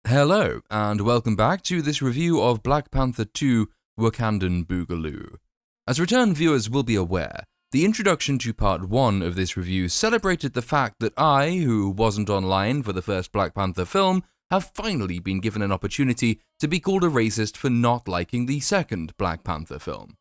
Hello, and welcome back to this review of Black Panther 2 Wakandan Boogaloo. As return viewers will be aware, the introduction to part 1 of this review celebrated the fact that I, who wasn't online for the first Black Panther film, have finally been given an opportunity to be called a racist for not liking the second Black Panther film.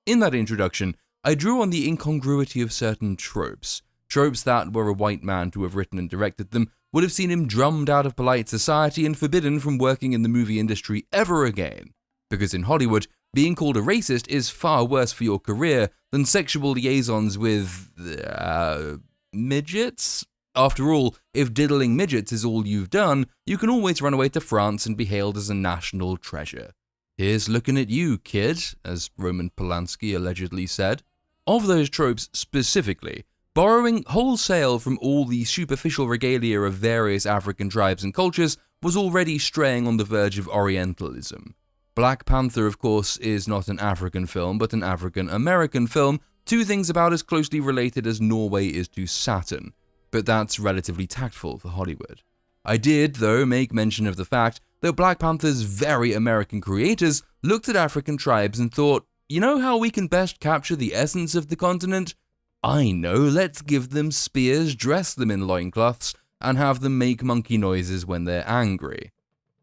In that introduction, I drew on the incongruity of certain tropes that, were a white man to have written and directed them, would have seen him drummed out of polite society and forbidden from working in the movie industry ever again. Because in Hollywood, being called a racist is far worse for your career than sexual liaisons with, midgets? After all, if diddling midgets is all you've done, you can always run away to France and be hailed as a national treasure. Here's looking at you, kid, as Roman Polanski allegedly said. Of those tropes specifically, borrowing wholesale from all the superficial regalia of various African tribes and cultures was already straying on the verge of Orientalism. Black Panther, of course, is not an African film, but an African-American film, two things about as closely related as Norway is to Saturn. But that's relatively tactful for Hollywood. I did, though, make mention of the fact that Black Panther's very American creators looked at African tribes and thought, you know how we can best capture the essence of the continent? I know, let's give them spears, dress them in loincloths, and have them make monkey noises when they're angry.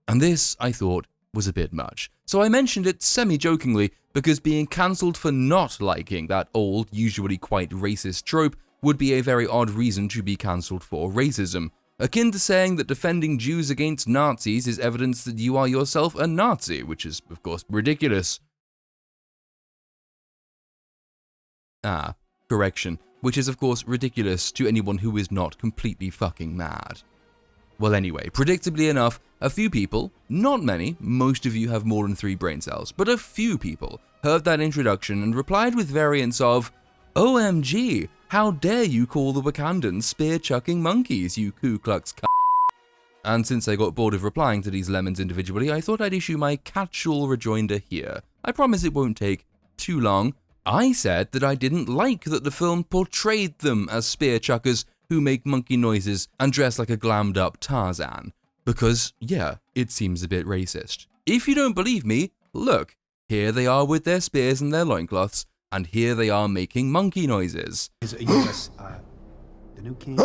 And this, I thought, was a bit much. So I mentioned it semi-jokingly because being cancelled for not liking that old, usually quite racist trope would be a very odd reason to be cancelled for racism, akin to saying that defending Jews against Nazis is evidence that you are yourself a Nazi, which is, of course, ridiculous. Correction, which is of course ridiculous to anyone who is not completely fucking mad. Well anyway, predictably enough, a few people, not many, most of you have more than 3 brain cells, but a few people heard that introduction and replied with variants of, OMG, how dare you call the Wakandans spear-chucking monkeys, you Ku Klux c***. And since I got bored of replying to these lemons individually, I thought I'd issue my catch-all rejoinder here. I promise it won't take too long. I said that I didn't like that the film portrayed them as spear chuckers who make monkey noises and dress like a glammed up Tarzan. Because, yeah, it seems a bit racist. If you don't believe me, look, here they are with their spears and their loincloths, and here they are making monkey noises. Is U.S. The new king?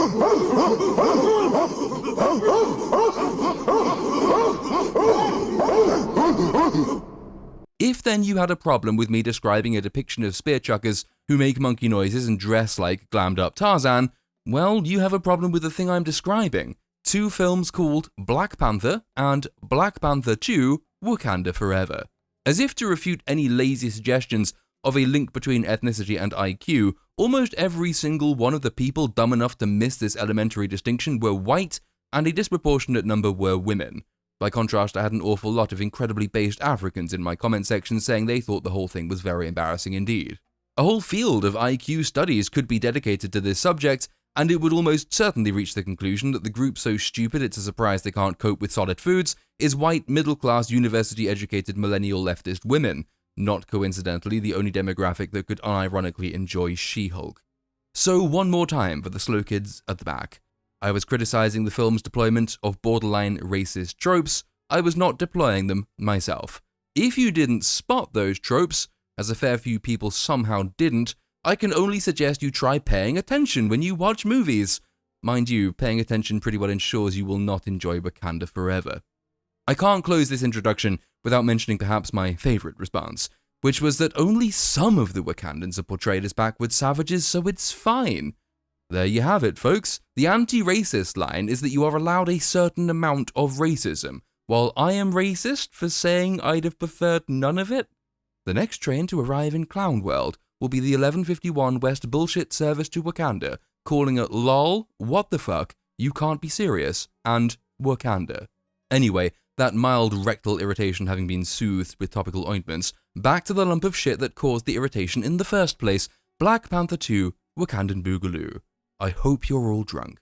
If then you had a problem with me describing a depiction of spear chuckers who make monkey noises and dress like glammed up Tarzan, well, you have a problem with the thing I'm describing. 2 films called Black Panther and Black Panther 2 Wakanda Forever. As if to refute any lazy suggestions of a link between ethnicity and IQ, almost every single one of the people dumb enough to miss this elementary distinction were white, and a disproportionate number were women. By contrast, I had an awful lot of incredibly based Africans in my comment section saying they thought the whole thing was very embarrassing indeed. A whole field of IQ studies could be dedicated to this subject, and it would almost certainly reach the conclusion that the group so stupid it's a surprise they can't cope with solid foods is white, middle-class, university-educated millennial leftist women, not coincidentally the only demographic that could unironically enjoy She-Hulk. So one more time for the slow kids at the back. I was criticizing the film's deployment of borderline racist tropes. I was not deploying them myself. If you didn't spot those tropes, as a fair few people somehow didn't, I can only suggest you try paying attention when you watch movies. Mind you, paying attention pretty well ensures you will not enjoy Wakanda Forever. I can't close this introduction without mentioning perhaps my favorite response, which was that only some of the Wakandans are portrayed as backward savages, so it's fine. There you have it, folks. The anti-racist line is that you are allowed a certain amount of racism, while I am racist for saying I'd have preferred none of it. The next train to arrive in Clown World will be the 11:51 West bullshit service to Wakanda, calling it LOL, what the fuck, you can't be serious, and Wakanda. Anyway, that mild rectal irritation having been soothed with topical ointments, back to the lump of shit that caused the irritation in the first place, Black Panther 2, Wakandan Boogaloo. I hope you're all drunk.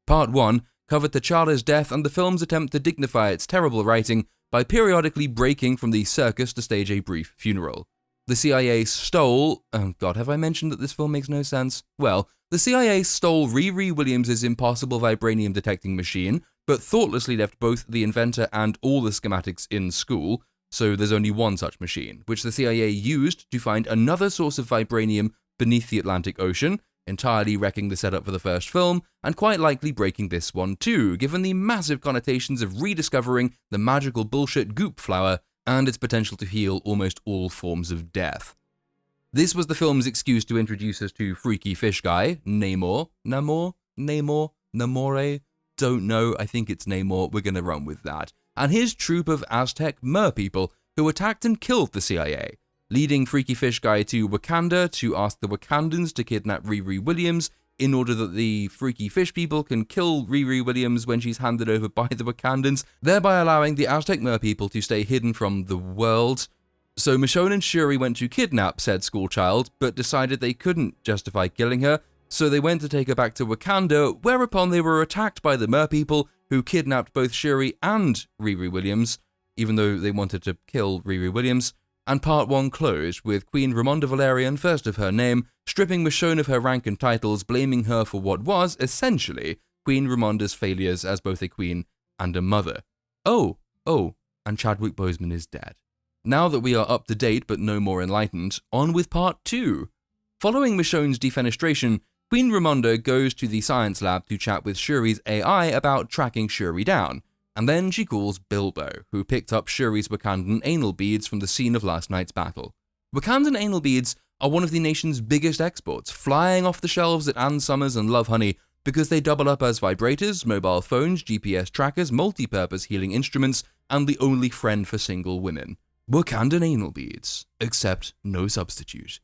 Part 1 covered T'Challa's death and the film's attempt to dignify its terrible writing by periodically breaking from the circus to stage a brief funeral. The CIA stole... Oh god, have I mentioned that this film makes no sense? Well, the CIA stole Riri Williams' impossible vibranium detecting machine, but thoughtlessly left both the inventor and all the schematics in school, so there's only one such machine, which the CIA used to find another source of vibranium beneath the Atlantic Ocean, entirely wrecking the setup for the first film, and quite likely breaking this one too, given the massive connotations of rediscovering the magical bullshit goop flower and its potential to heal almost all forms of death. This was the film's excuse to introduce us to freaky fish guy, Namor, don't know, I think it's Namor, we're gonna run with that, and his troop of Aztec merpeople who attacked and killed the CIA, leading freaky fish guy to Wakanda to ask the Wakandans to kidnap Riri Williams in order that the freaky fish people can kill Riri Williams when she's handed over by the Wakandans, thereby allowing the Aztec merpeople to stay hidden from the world. So Michonne and Shuri went to kidnap said schoolchild, but decided they couldn't justify killing her, so they went to take her back to Wakanda, whereupon they were attacked by the merpeople who kidnapped both Shuri and Riri Williams, even though they wanted to kill Riri Williams. And part 1 closed with Queen Ramonda Valerian, first of her name, stripping Michonne of her rank and titles, blaming her for what was, essentially, Queen Ramonda's failures as both a queen and a mother. Oh, and Chadwick Boseman is dead. Now that we are up to date but no more enlightened, on with part 2. Following Michonne's defenestration, Queen Ramonda goes to the science lab to chat with Shuri's AI about tracking Shuri down, and then she calls Bilbo, who picked up Shuri's Wakandan anal beads from the scene of last night's battle. Wakandan anal beads are one of the nation's biggest exports, flying off the shelves at Ann Summers and Love Honey because they double up as vibrators, mobile phones, GPS trackers, multi-purpose healing instruments, and the only friend for single women. Wakandan anal beads, except no substitute.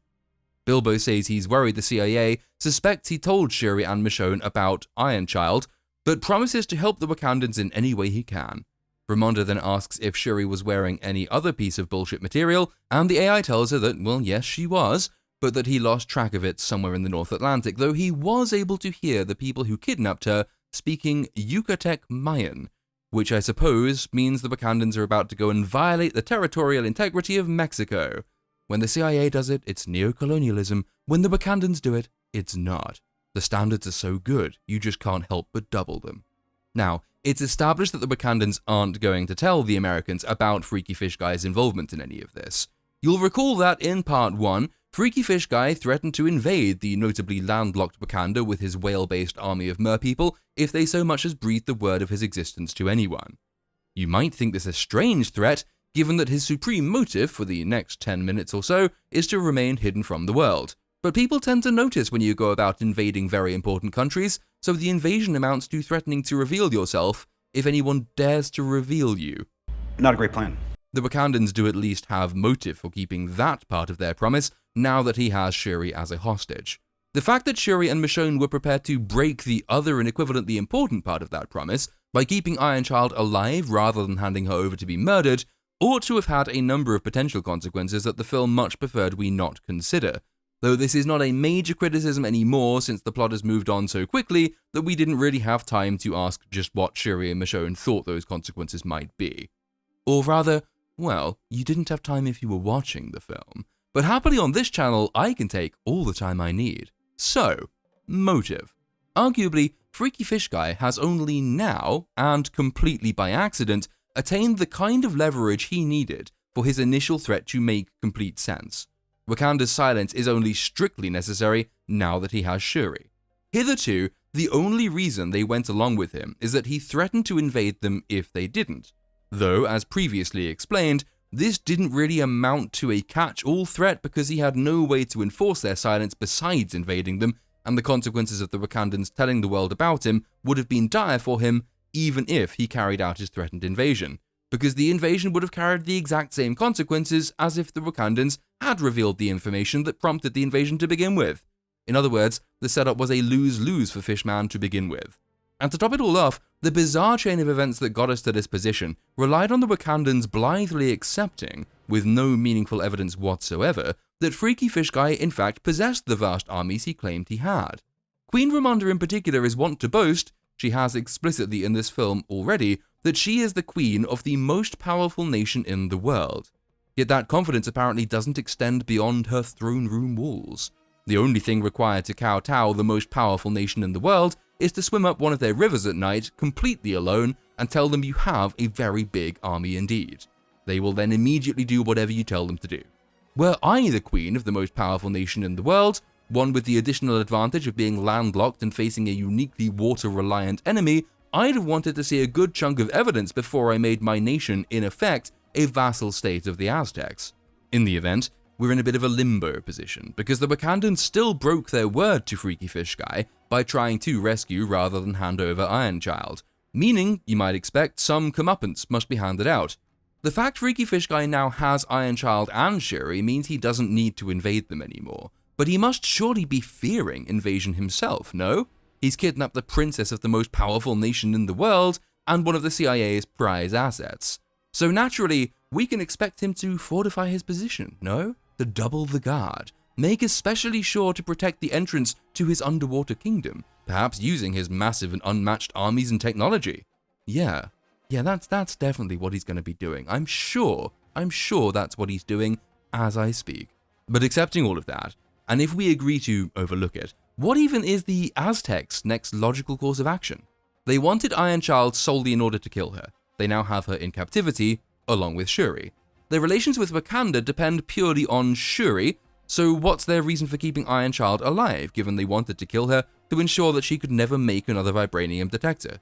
Bilbo says he's worried the CIA suspects he told Shuri and Michonne about Iron Child, but promises to help the Wakandans in any way he can. Ramonda then asks if Shuri was wearing any other piece of bullshit material, and the AI tells her that, well, yes, she was, but that he lost track of it somewhere in the North Atlantic, though he was able to hear the people who kidnapped her speaking Yucatec Mayan, which I suppose means the Wakandans are about to go and violate the territorial integrity of Mexico. When the CIA does it, it's neocolonialism. When the Wakandans do it, it's not. The standards are so good, you just can't help but double them. Now, it's established that the Wakandans aren't going to tell the Americans about Freaky Fish Guy's involvement in any of this. You'll recall that in part 1, Freaky Fish Guy threatened to invade the notably landlocked Wakanda with his whale-based army of merpeople if they so much as breathed the word of his existence to anyone. You might think this a strange threat, given that his supreme motive for the next 10 minutes or so is to remain hidden from the world. But people tend to notice when you go about invading very important countries, so the invasion amounts to threatening to reveal yourself if anyone dares to reveal you. Not a great plan. The Wakandans do at least have motive for keeping that part of their promise now that he has Shuri as a hostage. The fact that Shuri and Michonne were prepared to break the other and equivalently important part of that promise by keeping Iron Child alive rather than handing her over to be murdered ought to have had a number of potential consequences that the film much preferred we not consider, though this is not a major criticism anymore since the plot has moved on so quickly that we didn't really have time to ask just what Shuri and Michonne thought those consequences might be. Or rather, well, you didn't have time if you were watching the film, but happily on this channel I can take all the time I need. So, motive. Arguably, Freaky Fish Guy has only now, and completely by accident, attained the kind of leverage he needed for his initial threat to make complete sense. Wakanda's silence is only strictly necessary now that he has Shuri. Hitherto, the only reason they went along with him is that he threatened to invade them if they didn't. Though, as previously explained, this didn't really amount to a catch-all threat because he had no way to enforce their silence besides invading them, and the consequences of the Wakandans telling the world about him would have been dire for him even if he carried out his threatened invasion, because the invasion would have carried the exact same consequences as if the Wakandans had revealed the information that prompted the invasion to begin with. In other words, the setup was a lose-lose for Fishman to begin with. And to top it all off, the bizarre chain of events that got us to this position relied on the Wakandans blithely accepting, with no meaningful evidence whatsoever, that Freaky Fish Guy in fact possessed the vast armies he claimed he had. Queen Ramonda in particular is wont to boast, she has explicitly in this film already, that she is the queen of the most powerful nation in the world. Yet that confidence apparently doesn't extend beyond her throne room walls. The only thing required to kowtow the most powerful nation in the world is to swim up one of their rivers at night completely alone and tell them you have a very big army indeed. They will then immediately do whatever you tell them to do. Were I the queen of the most powerful nation in the world, one with the additional advantage of being landlocked and facing a uniquely water-reliant enemy, I'd have wanted to see a good chunk of evidence before I made my nation, in effect, a vassal state of the Aztecs. In the event, we're in a bit of a limbo position, because the Wakandans still broke their word to Freaky Fish Guy by trying to rescue rather than hand over Ironchild, meaning you might expect some comeuppance must be handed out. The fact Freaky Fish Guy now has Ironchild and Shuri means he doesn't need to invade them anymore, but he must surely be fearing invasion himself, no? He's kidnapped the princess of the most powerful nation in the world and one of the CIA's prize assets. So naturally, we can expect him to fortify his position, no? To double the guard, make especially sure to protect the entrance to his underwater kingdom, perhaps using his massive and unmatched armies and technology. Yeah, that's definitely what he's going to be doing. I'm sure that's what he's doing as I speak. But accepting all of that, and if we agree to overlook it, what even is the Aztecs' next logical course of action? They wanted Ironchild solely in order to kill her. They now have her in captivity, along with Shuri. Their relations with Wakanda depend purely on Shuri, so what's their reason for keeping Ironchild alive, given they wanted to kill her to ensure that she could never make another vibranium detector?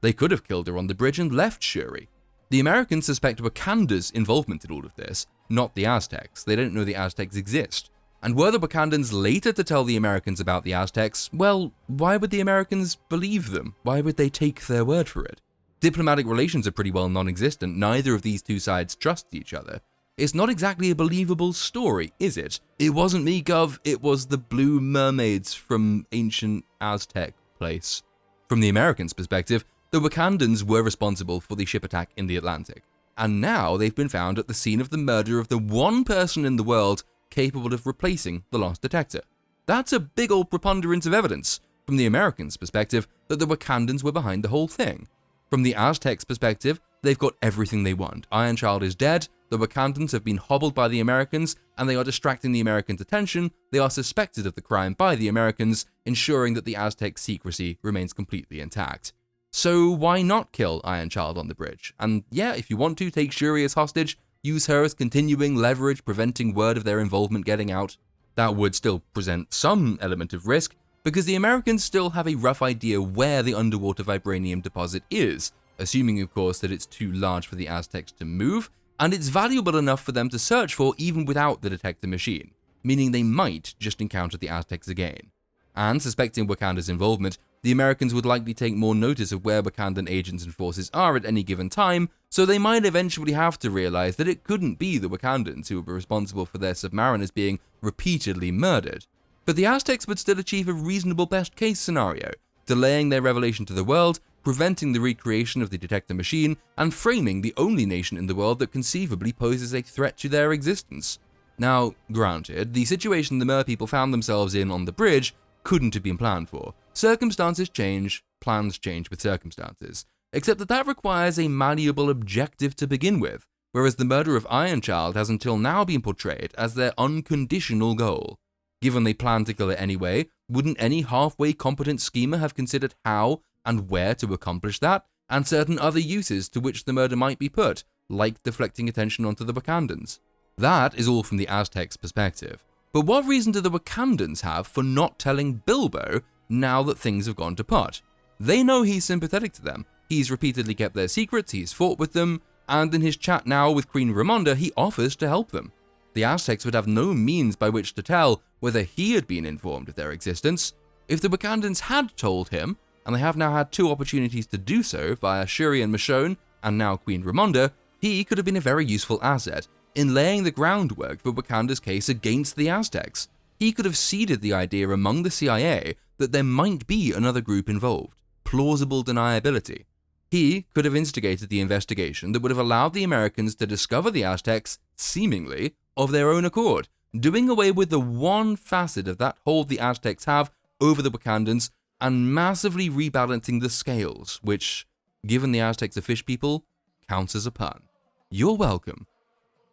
They could have killed her on the bridge and left Shuri. The Americans suspect Wakanda's involvement in all of this, not the Aztecs. They don't know the Aztecs exist. And were the Wakandans later to tell the Americans about the Aztecs, well, why would the Americans believe them? Why would they take their word for it? Diplomatic relations are pretty well non-existent. Neither of these two sides trust each other. It's not exactly a believable story, is it? It wasn't me, Gov. It was the blue mermaids from ancient Aztec place. From the Americans' perspective, the Wakandans were responsible for the ship attack in the Atlantic. And now they've been found at the scene of the murder of the one person in the world capable of replacing the lost detector. That's a big old preponderance of evidence, from the Americans' perspective, that the Wakandans were behind the whole thing. From the Aztecs' perspective, they've got everything they want. Ironchild is dead, the Wakandans have been hobbled by the Americans, and they are distracting the Americans' attention. They are suspected of the crime by the Americans, ensuring that the Aztec secrecy remains completely intact. So why not kill Ironchild on the bridge? And yeah, if you want to, take Shuri as hostage, use her as continuing leverage, preventing word of their involvement getting out. That would still present some element of risk, because the Americans still have a rough idea where the underwater vibranium deposit is, assuming of course that it's too large for the Aztecs to move, and it's valuable enough for them to search for even without the detector machine, meaning they might just encounter the Aztecs again. And suspecting Wakanda's involvement, the Americans would likely take more notice of where Wakandan agents and forces are at any given time, so they might eventually have to realize that it couldn't be the Wakandans who were responsible for their submariners being repeatedly murdered. But the Aztecs would still achieve a reasonable best-case scenario, delaying their revelation to the world, preventing the recreation of the detector machine, and framing the only nation in the world that conceivably poses a threat to their existence. Now, granted, the situation the merpeople found themselves in on the bridge couldn't have been planned for. Circumstances change, plans change with circumstances. Except that requires a malleable objective to begin with, whereas the murder of Ironchild has until now been portrayed as their unconditional goal. Given they planned to kill it anyway, wouldn't any halfway competent schemer have considered how and where to accomplish that, and certain other uses to which the murder might be put, like deflecting attention onto the Wakandans? That is all from the Aztecs' perspective. But what reason do the Wakandans have for not telling Bilbo now that things have gone to pot? They know he's sympathetic to them. He's repeatedly kept their secrets, he's fought with them, and in his chat now with Queen Ramonda, he offers to help them. The Aztecs would have no means by which to tell whether he had been informed of their existence. If the Wakandans had told him, and they have now had two opportunities to do so via Shuri and Michonne, and now Queen Ramonda, he could have been a very useful asset in laying the groundwork for Wakanda's case against the Aztecs. He could have seeded the idea among the CIA that there might be another group involved. Plausible deniability. He could have instigated the investigation that would have allowed the Americans to discover the Aztecs, seemingly, of their own accord, doing away with the one facet of that hold the Aztecs have over the Wakandans, and massively rebalancing the scales, which, given the Aztecs are fish people, counts as a pun. You're welcome.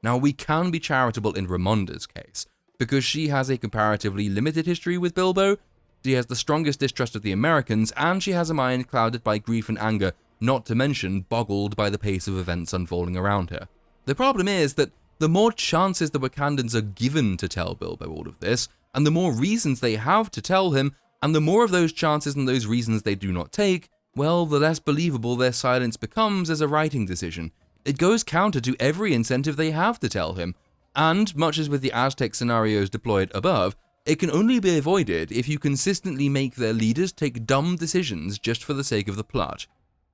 Now, we can be charitable in Ramonda's case, because she has a comparatively limited history with Bilbo, she has the strongest distrust of the Americans, and she has a mind clouded by grief and anger, not to mention boggled by the pace of events unfolding around her. The problem is that the more chances the Wakandans are given to tell Bilbo all of this, and the more reasons they have to tell him, and the more of those chances and those reasons they do not take, well, the less believable their silence becomes as a writing decision. It goes counter to every incentive they have to tell him, and, much as with the Aztec scenarios deployed above, it can only be avoided if you consistently make their leaders take dumb decisions just for the sake of the plot.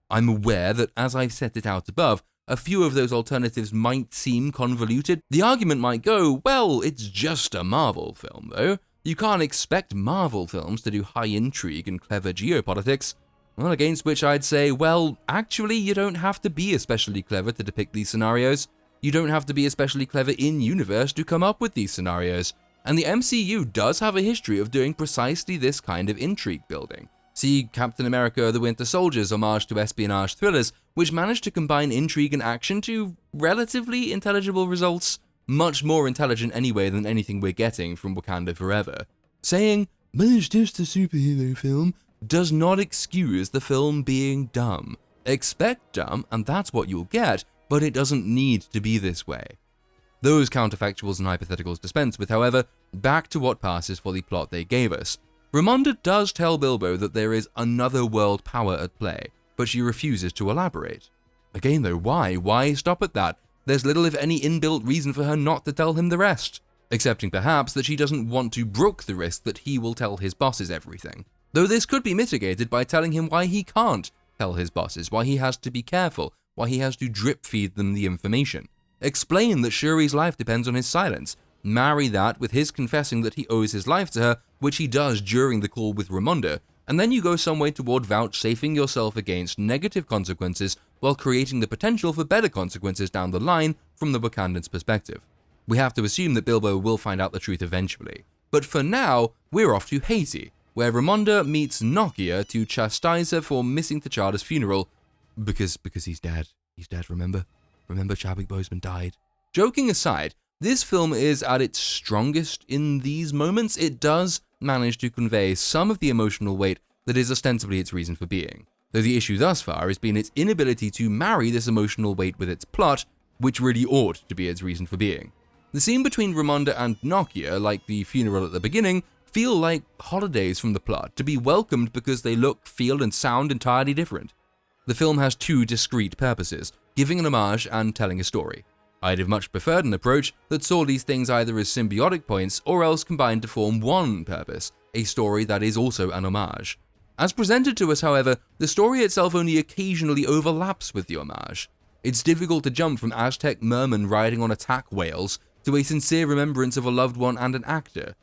I'm aware that, as I've set it out above, a few of those alternatives might seem convoluted. The argument might go, well, it's just a Marvel film, though. You can't expect Marvel films to do high intrigue and clever geopolitics. Well, against which I'd say, well, actually, you don't have to be especially clever to depict these scenarios. You don't have to be especially clever in-universe to come up with these scenarios. And the MCU does have a history of doing precisely this kind of intrigue building. See Captain America: The Winter Soldier's homage to espionage thrillers, which managed to combine intrigue and action to relatively intelligible results, much more intelligent anyway than anything we're getting from Wakanda Forever. Saying, but it's just a superhero film, does not excuse the film being dumb. Expect dumb, and that's what you'll get, but it doesn't need to be this way. Those counterfactuals and hypotheticals dispensed with, however, back to what passes for the plot they gave us. Ramonda does tell Bilbo that there is another world power at play, but she refuses to elaborate. Again though, why? Why stop at that? There's little if any inbuilt reason for her not to tell him the rest, excepting perhaps that she doesn't want to brook the risk that he will tell his bosses everything. Though this could be mitigated by telling him why he can't tell his bosses, why he has to be careful, why he has to drip feed them the information. Explain that Shuri's life depends on his silence. Marry that with his confessing that he owes his life to her, which he does during the call with Ramonda, and then you go some way toward vouchsafing yourself against negative consequences while creating the potential for better consequences down the line from the Wakandans' perspective. We have to assume that Bilbo will find out the truth eventually, but for now, we're off to Haiti, where Ramonda meets Nokia to chastise her for missing T'Challa's funeral, because he's dead. He's dead, remember? Remember Chadwick Boseman died. Joking aside, this film is at its strongest in these moments. It does manage to convey some of the emotional weight that is ostensibly its reason for being, though the issue thus far has been its inability to marry this emotional weight with its plot, which really ought to be its reason for being. The scene between Ramonda and Nokia, like the funeral at the beginning, feel like holidays from the plot, to be welcomed because they look, feel, and sound entirely different. The film has two discrete purposes, giving an homage and telling a story. I'd have much preferred an approach that saw these things either as symbiotic points or else combined to form one purpose, a story that is also an homage. As presented to us, however, the story itself only occasionally overlaps with the homage. It's difficult to jump from Aztec mermen riding on attack whales to a sincere remembrance of a loved one and an actor.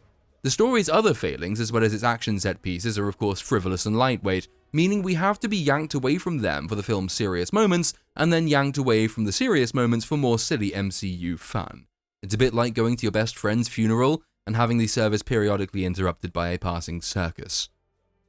The story's other failings, as well as its action set pieces, are of course frivolous and lightweight, meaning we have to be yanked away from them for the film's serious moments, and then yanked away from the serious moments for more silly MCU fun. It's a bit like going to your best friend's funeral and having the service periodically interrupted by a passing circus.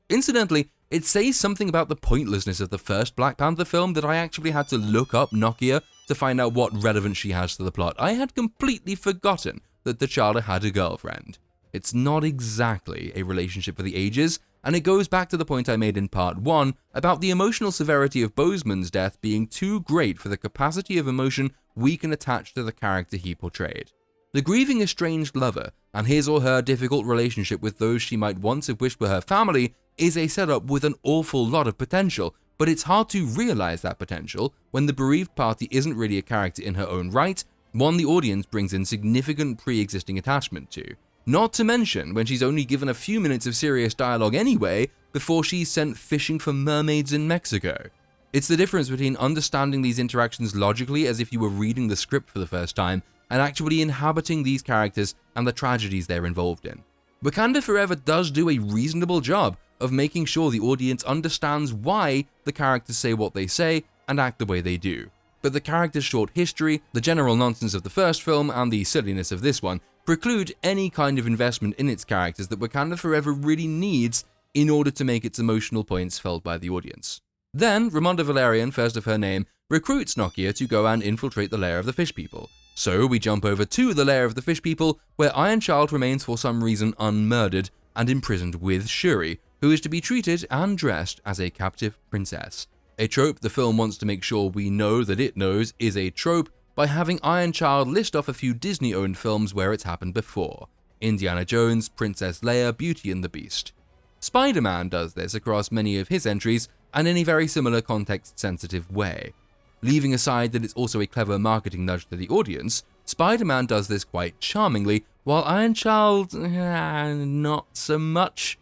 Incidentally, it says something about the pointlessness of the first Black Panther film that I actually had to look up Nokia to find out what relevance she has to the plot. I had completely forgotten that T'Challa had a girlfriend. It's not exactly a relationship for the ages, and it goes back to the point I made in part 1 about the emotional severity of Boseman's death being too great for the capacity of emotion we can attach to the character he portrayed. The grieving estranged lover and his or her difficult relationship with those she might once have wished were her family is a setup with an awful lot of potential, but it's hard to realize that potential when the bereaved party isn't really a character in her own right, one the audience brings in significant pre-existing attachment to. Not to mention when she's only given a few minutes of serious dialogue anyway before she's sent fishing for mermaids in Mexico. It's the difference between understanding these interactions logically as if you were reading the script for the first time and actually inhabiting these characters and the tragedies they're involved in. Wakanda Forever does do a reasonable job of making sure the audience understands why the characters say what they say and act the way they do. But the character's short history, the general nonsense of the first film, and the silliness of this one preclude any kind of investment in its characters that Wakanda Forever really needs in order to make its emotional points felt by the audience. Then, Ramonda Valerian, first of her name, recruits Nokia to go and infiltrate the lair of the fish people. So we jump over to the lair of the fish people, where Iron Child remains for some reason unmurdered and imprisoned with Shuri, who is to be treated and dressed as a captive princess. A trope the film wants to make sure we know that it knows is a trope by having Iron Child list off a few Disney-owned films where it's happened before: Indiana Jones, Princess Leia, Beauty and the Beast. Spider-Man does this across many of his entries, and in a very similar context-sensitive way. Leaving aside that it's also a clever marketing nudge to the audience, Spider-Man does this quite charmingly, while Iron Child, not so much.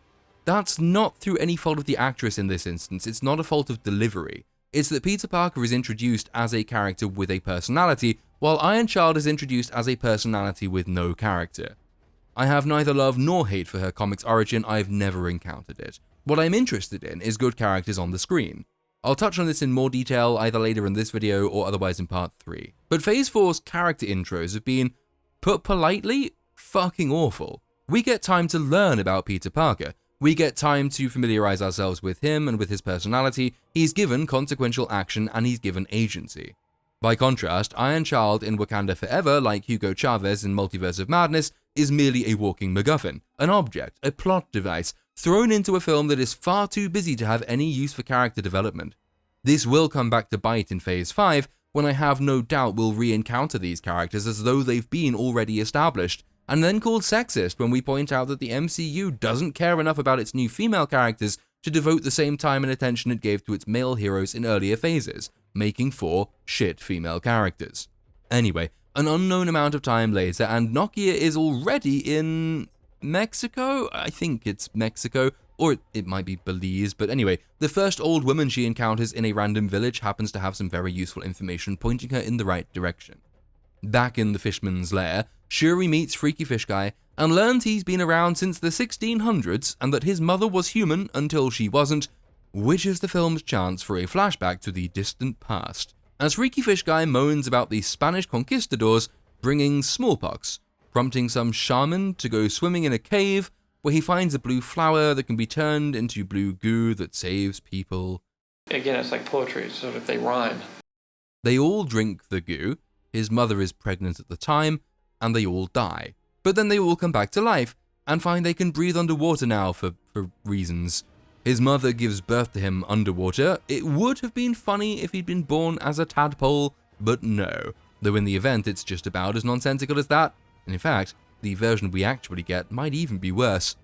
That's not through any fault of the actress in this instance, it's not a fault of delivery. It's that Peter Parker is introduced as a character with a personality, while Iron Child is introduced as a personality with no character. I have neither love nor hate for her comic's origin, I've never encountered it. What I'm interested in is good characters on the screen. I'll touch on this in more detail either later in this video or otherwise in part 3. But Phase 4's character intros have been, put politely, fucking awful. We get time to learn about Peter Parker. We get time to familiarize ourselves with him and with his personality. He's given consequential action and he's given agency. By contrast, Iron Child in Wakanda Forever, like Hugo Chavez in Multiverse of Madness, is merely a walking MacGuffin, an object, a plot device, thrown into a film that is far too busy to have any use for character development. This will come back to bite in Phase 5, when I have no doubt we'll re-encounter these characters as though they've been already established, and then called sexist when we point out that the MCU doesn't care enough about its new female characters to devote the same time and attention it gave to its male heroes in earlier phases, making for shit female characters. Anyway, an unknown amount of time later, and Nokia is already in Mexico? I think it's Mexico, or it might be Belize, but anyway, the first old woman she encounters in a random village happens to have some very useful information pointing her in the right direction. Back in the Fishman's lair, Shuri meets Freaky Fish Guy and learns he's been around since the 1600s and that his mother was human until she wasn't, which is the film's chance for a flashback to the distant past, as Freaky Fish Guy moans about the Spanish conquistadors bringing smallpox, prompting some shaman to go swimming in a cave where he finds a blue flower that can be turned into blue goo that saves people. Again, it's like poetry, sort of they rhyme. They all drink the goo, his mother is pregnant at the time, and they all die. But then they all come back to life, and find they can breathe underwater now for reasons. His mother gives birth to him underwater. It would have been funny if he'd been born as a tadpole, but no. Though in the event it's just about as nonsensical as that, and in fact, the version we actually get might even be worse.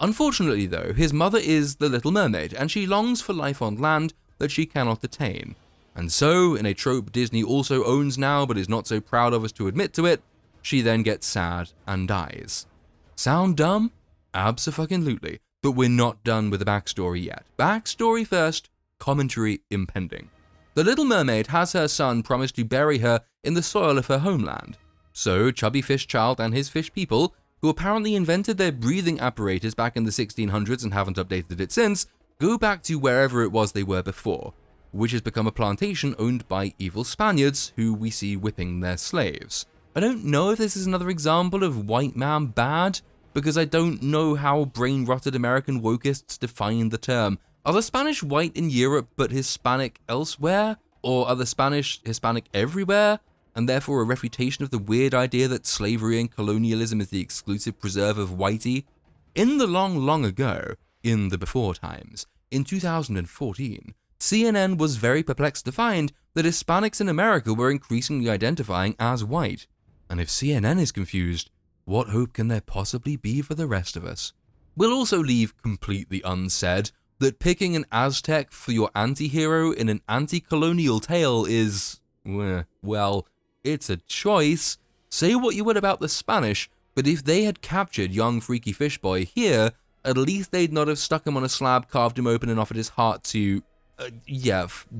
Unfortunately though, his mother is the Little Mermaid, and she longs for life on land that she cannot attain. And so, in a trope Disney also owns now but is not so proud of us to admit to it, she then gets sad and dies. Sound dumb? Abso-fucking-lutely. But we're not done with the backstory yet. Backstory first, commentary impending. The Little Mermaid has her son promise to bury her in the soil of her homeland. So, Chubby Fish Child and his fish people, who apparently invented their breathing apparatus back in the 1600s and haven't updated it since, go back to wherever it was they were before, which has become a plantation owned by evil Spaniards who we see whipping their slaves. I don't know if this is another example of white man bad, because I don't know how brain-rotted American wokeists define the term. Are the Spanish white in Europe but Hispanic elsewhere? Or are the Spanish Hispanic everywhere? And therefore a refutation of the weird idea that slavery and colonialism is the exclusive preserve of whitey? In the long, long ago, in the before times, in 2014, CNN was very perplexed to find that Hispanics in America were increasingly identifying as white. And if CNN is confused, what hope can there possibly be for the rest of us? We'll also leave completely unsaid that picking an Aztec for your anti-hero in an anti-colonial tale is, well, it's a choice. Say what you would about the Spanish, but if they had captured young Freaky Fish Boy here, at least they'd not have stuck him on a slab, carved him open and offered his heart to...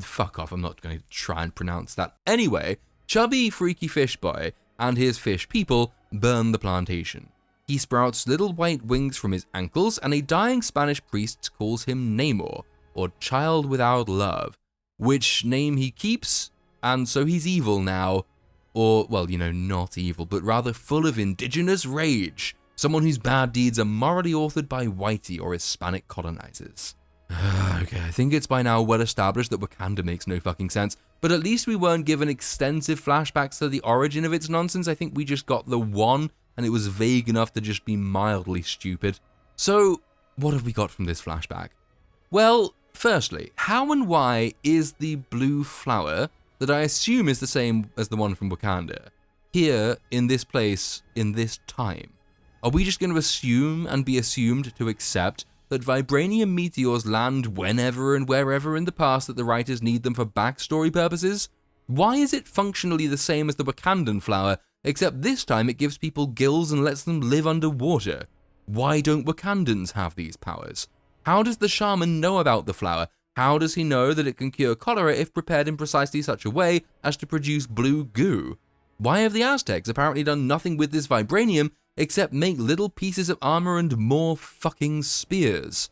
fuck off, I'm not going to try and pronounce that. Anyway, Chubby Freaky Fish Boy and his fish people burn the plantation. He sprouts little white wings from his ankles, and a dying Spanish priest calls him Namor, or Child Without Love, which name he keeps, and so he's evil now. Or, well, not evil, but rather full of indigenous rage, someone whose bad deeds are morally authored by whitey or Hispanic colonizers. Okay, I think it's by now well established that Wakanda makes no fucking sense, but at least we weren't given extensive flashbacks to the origin of its nonsense. I think we just got the one, and it was vague enough to just be mildly stupid. So, what have we got from this flashback? Well, firstly, how and why is the blue flower, that I assume is the same as the one from Wakanda, here, in this place, in this time? Are we just going to assume and be assumed to accept that vibranium meteors land whenever and wherever in the past that the writers need them for backstory purposes? Why is it functionally the same as the Wakandan flower, except this time it gives people gills and lets them live underwater? Why don't Wakandans have these powers? How does the shaman know about the flower? How does he know that it can cure cholera if prepared in precisely such a way as to produce blue goo? Why have the Aztecs apparently done nothing with this vibranium except make little pieces of armor and more fucking spears?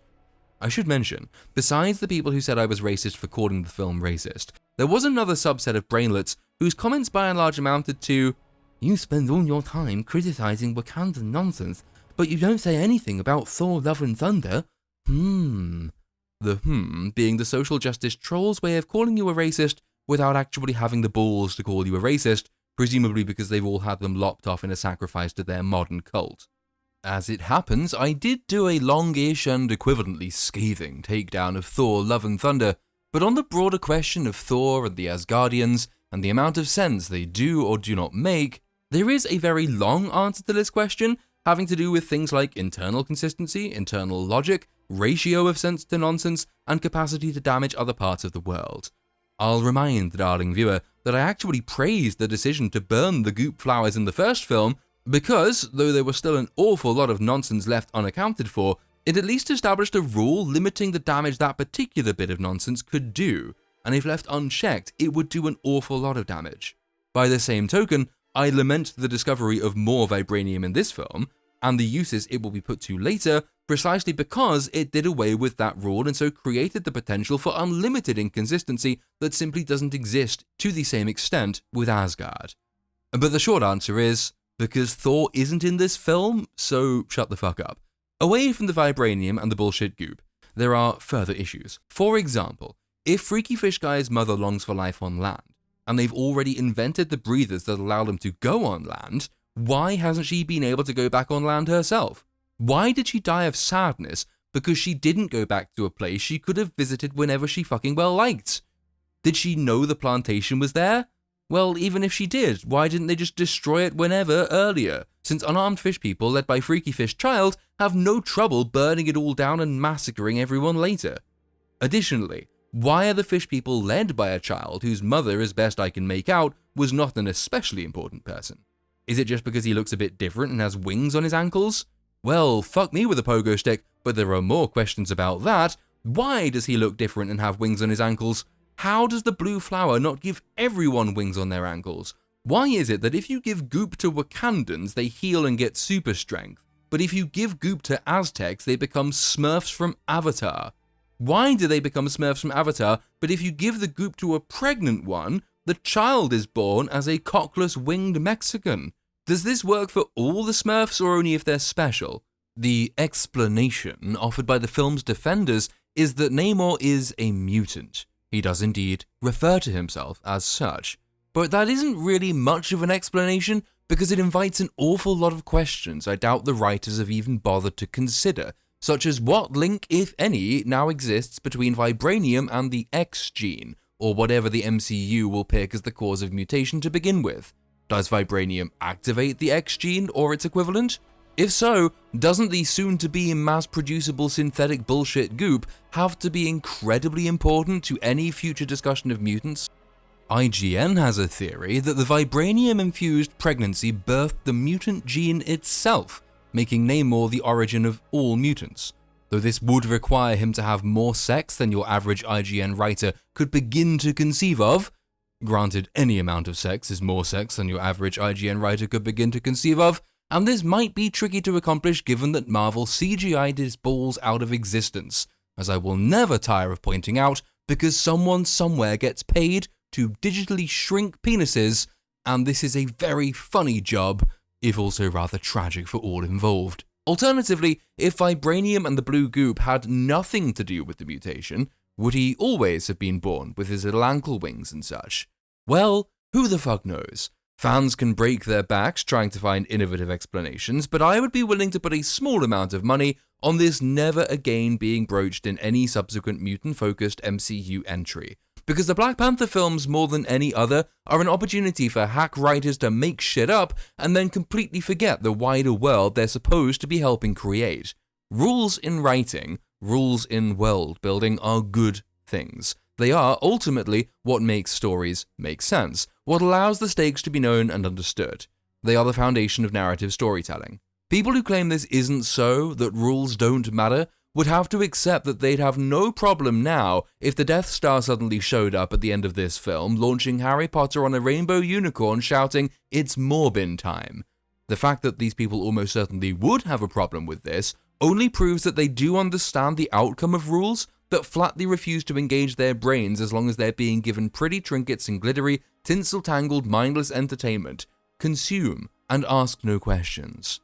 I should mention, besides the people who said I was racist for calling the film racist, there was another subset of brainlets whose comments by and large amounted to, "You spend all your time criticizing Wakandan nonsense, but you don't say anything about Thor, Love and Thunder. The being the social justice troll's way of calling you a racist without actually having the balls to call you a racist, presumably because they've all had them lopped off in a sacrifice to their modern cult. As it happens, I did do a longish and equivalently scathing takedown of Thor, Love and Thunder, but on the broader question of Thor and the Asgardians and the amount of sense they do or do not make, there is a very long answer to this question, having to do with things like internal consistency, internal logic, ratio of sense to nonsense, and capacity to damage other parts of the world. I'll remind the darling viewer that I actually praised the decision to burn the goop flowers in the first film because, though there was still an awful lot of nonsense left unaccounted for, it at least established a rule limiting the damage that particular bit of nonsense could do, and if left unchecked, it would do an awful lot of damage. By the same token, I lament the discovery of more vibranium in this film, and the uses it will be put to later, precisely because it did away with that rule and so created the potential for unlimited inconsistency that simply doesn't exist to the same extent with Asgard. But the short answer is, because Thor isn't in this film, so shut the fuck up. Away from the vibranium and the bullshit goop, there are further issues. For example, if Freaky Fish Guy's mother longs for life on land, and they've already invented the breathers that allow them to go on land, why hasn't she been able to go back on land herself? Why did she die of sadness because she didn't go back to a place she could have visited whenever she fucking well liked? Did she know the plantation was there? Well, even if she did, why didn't they just destroy it whenever earlier? Since unarmed fish people led by Freaky Fish Child have no trouble burning it all down and massacring everyone later. Additionally, why are the fish people led by a child whose mother, as best I can make out, was not an especially important person? Is it just because he looks a bit different and has wings on his ankles? Well, fuck me with a pogo stick, but there are more questions about that. Why does he look different and have wings on his ankles? How does the blue flower not give everyone wings on their ankles? Why is it that if you give goop to Wakandans, they heal and get super strength, but if you give goop to Aztecs, they become Smurfs from Avatar? Why do they become Smurfs from Avatar, but if you give the goop to a pregnant one, the child is born as a cockless winged Mexican? Does this work for all the Smurfs or only if they're special? The explanation offered by the film's defenders is that Namor is a mutant. He does indeed refer to himself as such. But that isn't really much of an explanation because it invites an awful lot of questions I doubt the writers have even bothered to consider, such as what link, if any, now exists between vibranium and the X gene, or whatever the MCU will pick as the cause of mutation to begin with. Does vibranium activate the X gene or its equivalent? If so, doesn't the soon-to-be mass-producible synthetic bullshit goop have to be incredibly important to any future discussion of mutants? IGN has a theory that the vibranium-infused pregnancy birthed the mutant gene itself, making Namor the origin of all mutants. Though this would require him to have more sex than your average IGN writer could begin to conceive of. Granted, any amount of sex is more sex than your average IGN writer could begin to conceive of, and this might be tricky to accomplish given that Marvel CGI'd his balls out of existence, as I will never tire of pointing out, because someone somewhere gets paid to digitally shrink penises, and this is a very funny job, if also rather tragic for all involved. Alternatively, if vibranium and the blue goop had nothing to do with the mutation, would he always have been born with his little ankle wings and such? Well, who the fuck knows? Fans can break their backs trying to find innovative explanations, but I would be willing to put a small amount of money on this never again being broached in any subsequent mutant-focused MCU entry. Because the Black Panther films, more than any other, are an opportunity for hack writers to make shit up and then completely forget the wider world they're supposed to be helping create. Rules in writing, rules in world building are good things. They are, ultimately, what makes stories make sense, what allows the stakes to be known and understood. They are the foundation of narrative storytelling. People who claim this isn't so, that rules don't matter, would have to accept that they'd have no problem now if the Death Star suddenly showed up at the end of this film, launching Harry Potter on a rainbow unicorn shouting, "It's Morbin time." The fact that these people almost certainly would have a problem with this only proves that they do understand the outcome of rules, but flatly refuse to engage their brains as long as they're being given pretty trinkets and glittery, tinsel-tangled, mindless entertainment. Consume and ask no questions.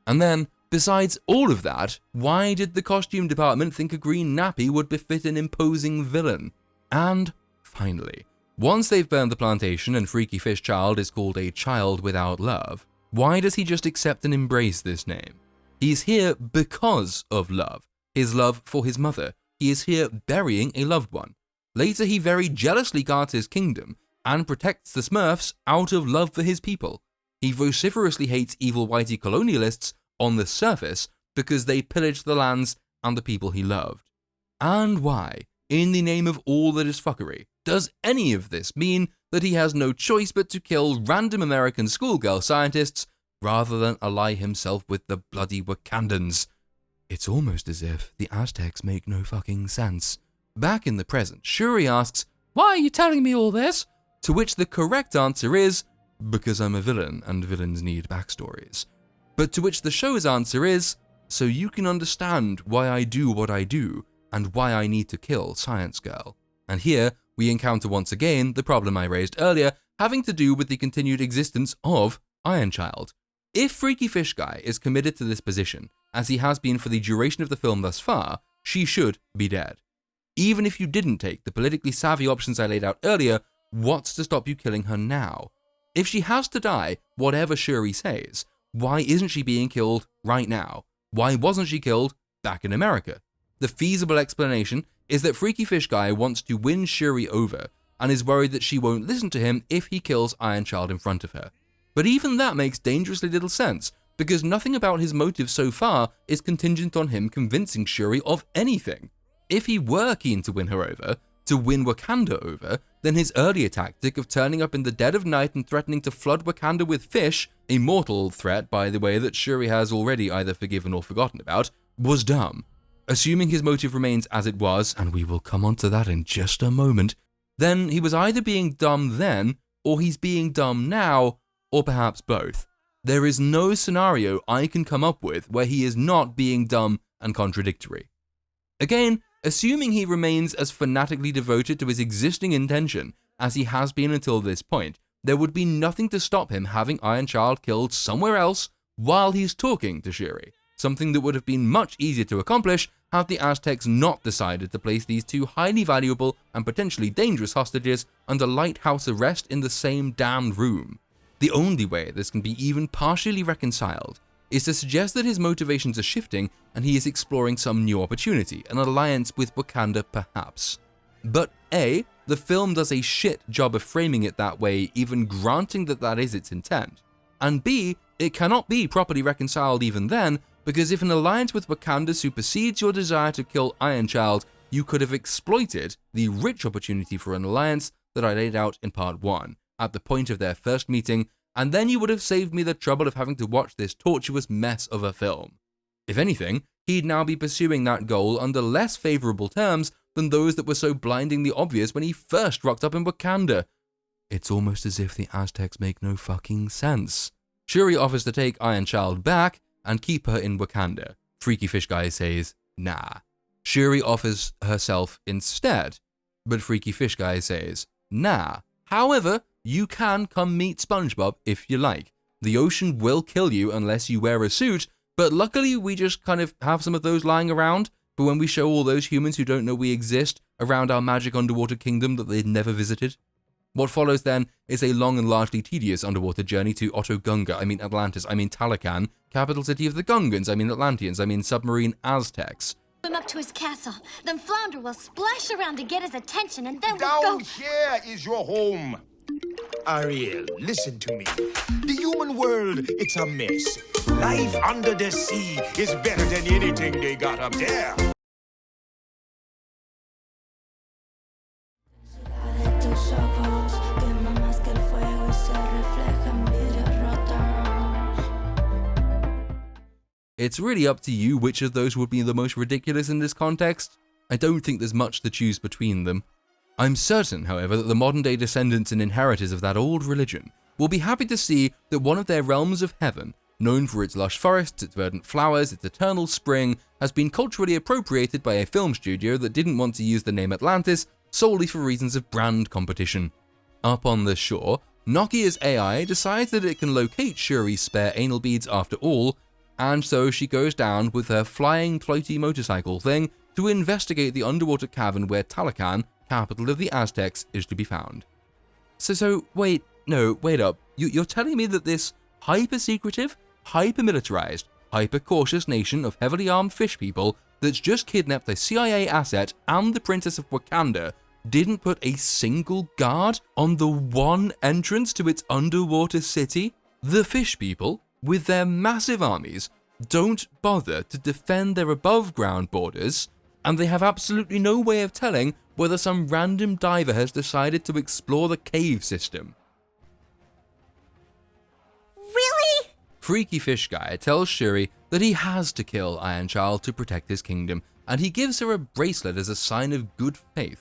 And then, besides all of that, why did the costume department think a green nappy would befit an imposing villain? And, finally, once they've burned the plantation and Freaky Fish Child is called a child without love, why does he just accept and embrace this name? He's here because of love, his love for his mother. He is here burying a loved one. Later, he very jealously guards his kingdom and protects the Smurfs out of love for his people. He vociferously hates evil whitey colonialists on the surface because they pillaged the lands and the people he loved. And why, in the name of all that is fuckery, does any of this mean that he has no choice but to kill random American schoolgirl scientists rather than ally himself with the bloody Wakandans? It's almost as if the Aztecs make no fucking sense. Back in the present, Shuri asks, "Why are you telling me all this?" To which the correct answer is, "Because I'm a villain and villains need backstories." But to which the show's answer is, "So you can understand why I do what I do and why I need to kill Science Girl." And here we encounter once again the problem I raised earlier, having to do with the continued existence of Iron Child. If Freaky Fish Guy is committed to this position, as he has been for the duration of the film thus far, she should be dead. Even if you didn't take the politically savvy options I laid out earlier, what's to stop you killing her now? If she has to die, whatever Shuri says, why isn't she being killed right now? Why wasn't she killed back in America? The feasible explanation is that Freaky Fish Guy wants to win Shuri over and is worried that she won't listen to him if he kills Iron Child in front of her. But even that makes dangerously little sense, because nothing about his motive so far is contingent on him convincing Shuri of anything. If he were keen to win her over, to win Wakanda over, then his earlier tactic of turning up in the dead of night and threatening to flood Wakanda with fish, a mortal threat, by the way, that Shuri has already either forgiven or forgotten about, was dumb. Assuming his motive remains as it was, and we will come on to that in just a moment, then he was either being dumb then, or he's being dumb now, or perhaps both. There is no scenario I can come up with where he is not being dumb and contradictory. Again, assuming he remains as fanatically devoted to his existing intention as he has been until this point, there would be nothing to stop him having Iron Child killed somewhere else while he's talking to Shuri, something that would have been much easier to accomplish had the Aztecs not decided to place these two highly valuable and potentially dangerous hostages under lighthouse arrest in the same damned room. The only way this can be even partially reconciled is to suggest that his motivations are shifting and he is exploring some new opportunity, an alliance with Wakanda perhaps. But A, the film does a shit job of framing it that way, even granting that that is its intent. And B, it cannot be properly reconciled even then, because if an alliance with Wakanda supersedes your desire to kill Iron Child, you could have exploited the rich opportunity for an alliance that I laid out in part 1, at the point of their first meeting, and then you would have saved me the trouble of having to watch this tortuous mess of a film. If anything, he'd now be pursuing that goal under less favorable terms than those that were so blindingly obvious when he first rocked up in Wakanda. It's almost as if the Aztecs make no fucking sense. Shuri offers to take Iron Child back and keep her in Wakanda. Freaky Fish Guy says, nah. Shuri offers herself instead, but Freaky Fish Guy says, nah. However, you can come meet SpongeBob if you like. The ocean will kill you unless you wear a suit, But luckily, we just kind of have some of those lying around for when we show all those humans who don't know we exist around our magic underwater kingdom that they'd never visited. What follows then is a long and largely tedious underwater journey to Otogunga, Atlantis, Talocan, capital city of the Gungans, Atlanteans, submarine Aztecs. Swim up to his castle, then Flounder will splash around to get his attention, and then we'll Down go... here is your home. Ariel, listen to me. The human world, it's a mess. Life under the sea is better than anything they got up there. It's really up to you which of those would be the most ridiculous in this context. I don't think there's much to choose between them. I'm certain, however, that the modern-day descendants and inheritors of that old religion will be happy to see that one of their realms of heaven, known for its lush forests, its verdant flowers, its eternal spring, has been culturally appropriated by a film studio that didn't want to use the name Atlantis solely for reasons of brand competition. Up on the shore, Nokia's AI decides that it can locate Shuri's spare anal beads after all, and so she goes down with her flying floaty motorcycle thing to investigate the underwater cavern where Talocan, capital of the Aztecs, is to be found. Wait up. You're telling me that this hyper-secretive, hyper-militarized, hyper-cautious nation of heavily armed fish people that's just kidnapped a CIA asset and the Princess of Wakanda didn't put a single guard on the one entrance to its underwater city? The fish people, with their massive armies, don't bother to defend their above-ground borders, and they have absolutely no way of telling whether some random diver has decided to explore the cave system. Really? Freaky Fish Guy tells Shuri that he has to kill Iron Child to protect his kingdom, and he gives her a bracelet as a sign of good faith.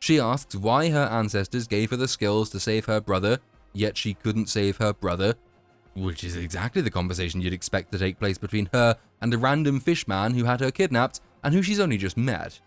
She asks why her ancestors gave her the skills to save her brother, yet she couldn't save her brother, which is exactly the conversation you'd expect to take place between her and a random fish man who had her kidnapped and who she's only just met.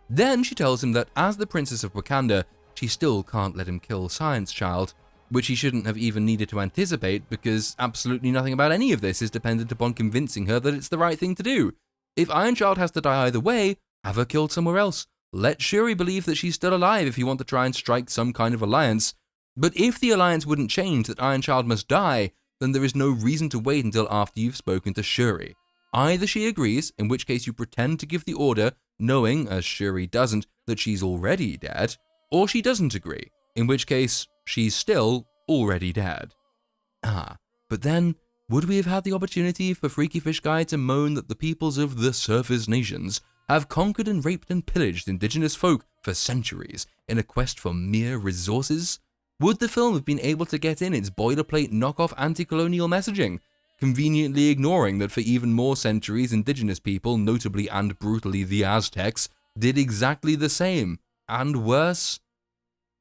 Then she tells him that as the Princess of Wakanda, she still can't let him kill Science Child, which he shouldn't have even needed to anticipate because absolutely nothing about any of this is dependent upon convincing her that it's the right thing to do. If Iron Child has to die either way, have her killed somewhere else. Let Shuri believe that she's still alive if you want to try and strike some kind of alliance. But if the alliance wouldn't change that Iron Child must die, then there is no reason to wait until after you've spoken to Shuri. Either she agrees, in which case you pretend to give the order, knowing, as Shuri doesn't, that she's already dead, or she doesn't agree, in which case she's still already dead. But then, would we have had the opportunity for Freaky Fish Guy to moan that the peoples of the Surface Nations have conquered and raped and pillaged indigenous folk for centuries in a quest for mere resources? Would the film have been able to get in its boilerplate knockoff anti-colonial messaging, conveniently ignoring that for even more centuries indigenous people, notably and brutally the Aztecs, did exactly the same, and worse?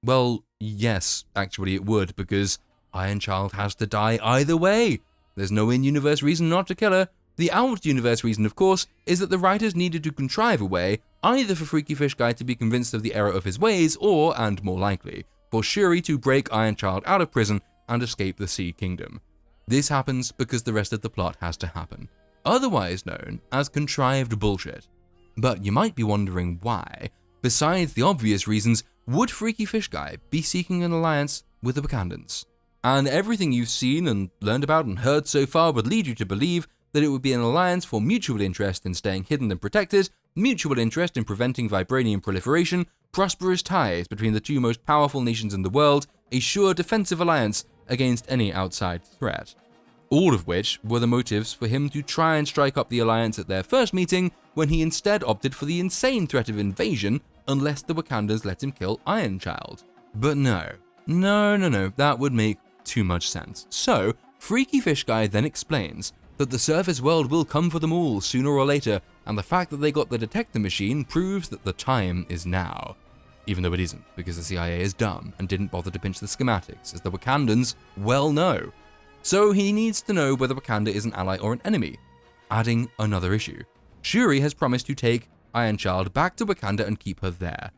Well, yes, actually it would, because Iron Child has to die either way. There's no in-universe reason not to kill her. The out-universe reason, of course, is that the writers needed to contrive a way either for Freaky Fish Guy to be convinced of the error of his ways, or, and more likely, for Shuri to break Iron Child out of prison and escape the Sea Kingdom. This happens because the rest of the plot has to happen, otherwise known as contrived bullshit. But you might be wondering why, besides the obvious reasons, would Freaky Fish Guy be seeking an alliance with the Wakandans? And everything you've seen and learned about and heard so far would lead you to believe that it would be an alliance for mutual interest in staying hidden and protected, mutual interest in preventing vibranium proliferation, prosperous ties between the two most powerful nations in the world, a sure defensive alliance against any outside threat. All of which were the motives for him to try and strike up the alliance at their first meeting, when he instead opted for the insane threat of invasion unless the Wakandans let him kill Iron Child. But no, that would make too much sense. So, Freaky Fish Guy then explains that the surface world will come for them all sooner or later, and the fact that they got the detector machine proves that the time is now. Even though it isn't, because the CIA is dumb and didn't bother to pinch the schematics, as the Wakandans well know. So he needs to know whether Wakanda is an ally or an enemy. Adding another issue. Shuri has promised to take Iron Child back to Wakanda and keep her there.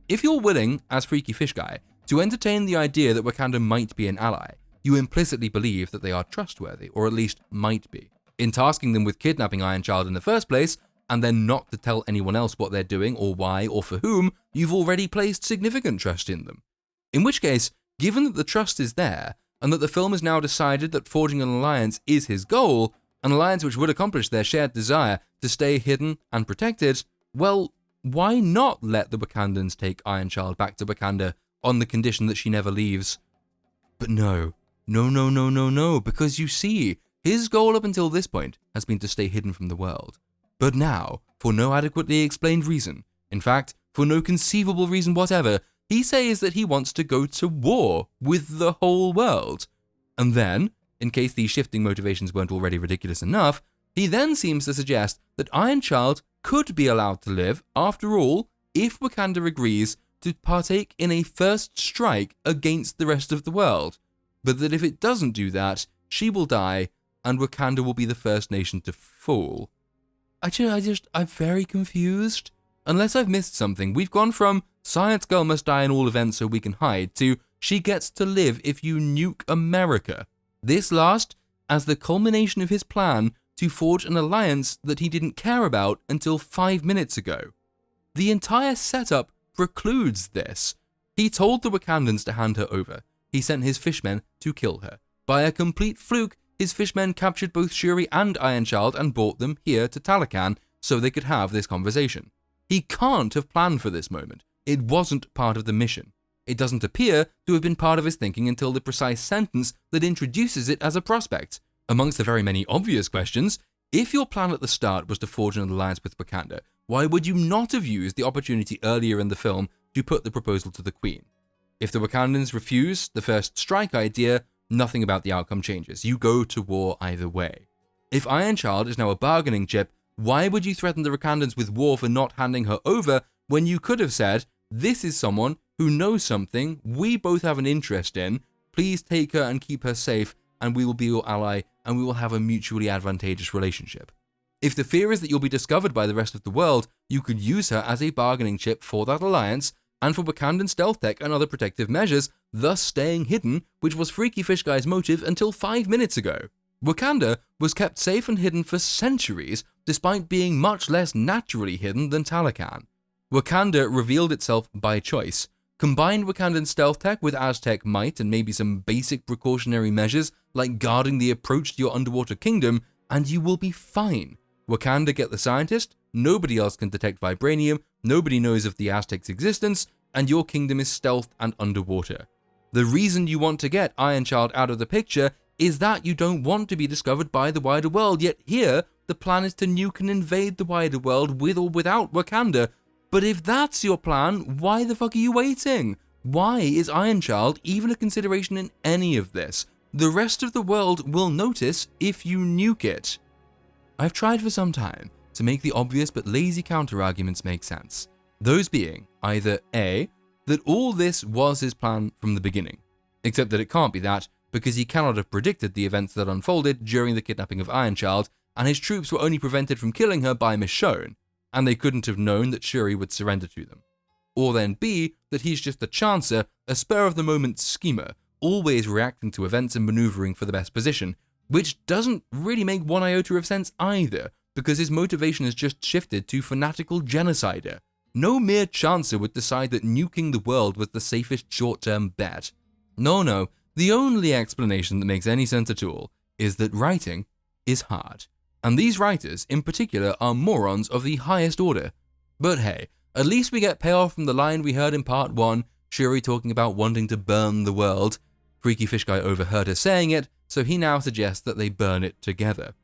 If you're willing, as Freaky Fish Guy, To entertain the idea that Wakanda might be an ally, you implicitly believe that they are trustworthy, or at least might be. In tasking them with kidnapping Ironchild in the first place, and then not to tell anyone else what they're doing or why or for whom, you've already placed significant trust in them. In which case, given that the trust is there, and that the film has now decided that forging an alliance is his goal, an alliance which would accomplish their shared desire to stay hidden and protected, well, why not let the Wakandans take Ironchild back to Wakanda on the condition that she never leaves? But no, because you see, his goal up until this point has been to stay hidden from the world. But now, for no adequately explained reason, in fact, for no conceivable reason whatever, he says that he wants to go to war with the whole world. And then, in case these shifting motivations weren't already ridiculous enough, he then seems to suggest that Ironchild could be allowed to live, after all, if Wakanda agrees to partake in a first strike against the rest of the world, but that if it doesn't do that, she will die, and Wakanda will be the first nation to fall. I'm very confused. Unless I've missed something, we've gone from Science Girl must die in all events so we can hide to she gets to live if you nuke America. This last as the culmination of his plan to forge an alliance that he didn't care about until 5 minutes ago. The entire setup precludes this. He told the Wakandans to hand her over. He sent his fishmen to kill her. By a complete fluke, his fishmen captured both Shuri and Ironchild and brought them here to Talokan so they could have this conversation. He can't have planned for this moment. It wasn't part of the mission. It doesn't appear to have been part of his thinking until the precise sentence that introduces it as a prospect. Amongst the very many obvious questions, if your plan at the start was to forge an alliance with Wakanda, why would you not have used the opportunity earlier in the film to put the proposal to the Queen? If the Wakandans refuse the first strike idea, nothing about the outcome changes. You go to war either way. If Ironchild is now a bargaining chip, why would you threaten the Wakandans with war for not handing her over when you could have said, this is someone who knows something we both have an interest in, please take her and keep her safe, and we will be your ally, and we will have a mutually advantageous relationship. If the fear is that you'll be discovered by the rest of the world, you could use her as a bargaining chip for that alliance, and for Wakandan stealth tech and other protective measures, thus staying hidden, which was Freaky Fish Guy's motive until 5 minutes ago. Wakanda was kept safe and hidden for centuries, despite being much less naturally hidden than Talokan. Wakanda revealed itself by choice. Combine Wakandan stealth tech with Aztec might and maybe some basic precautionary measures like guarding the approach to your underwater kingdom, and you will be fine. Wakanda get the scientist, nobody else can detect vibranium, nobody knows of the Aztecs' existence, and your kingdom is stealthed and underwater. The reason you want to get Ironchild out of the picture is that you don't want to be discovered by the wider world, yet here, the plan is to nuke and invade the wider world with or without Wakanda. But if that's your plan, why the fuck are you waiting? Why is Ironchild even a consideration in any of this? The rest of the world will notice if you nuke it. I've tried for some time to make the obvious but lazy counter-arguments make sense. Those being either A, that all this was his plan from the beginning, except that it can't be that because he cannot have predicted the events that unfolded during the kidnapping of Ironchild, and his troops were only prevented from killing her by Michonne, and they couldn't have known that Shuri would surrender to them. Or then B, that he's just a chancer, a spur-of-the-moment schemer, always reacting to events and maneuvering for the best position, which doesn't really make one iota of sense either, because his motivation has just shifted to fanatical genocider. No mere chancer would decide that nuking the world was the safest short-term bet. No, the only explanation that makes any sense at all is that writing is hard. And these writers, in particular, are morons of the highest order. But hey, at least we get payoff from the line we heard in part 1, Shuri talking about wanting to burn the world. Freaky Fish Guy overheard her saying it, so he now suggests that they burn it together.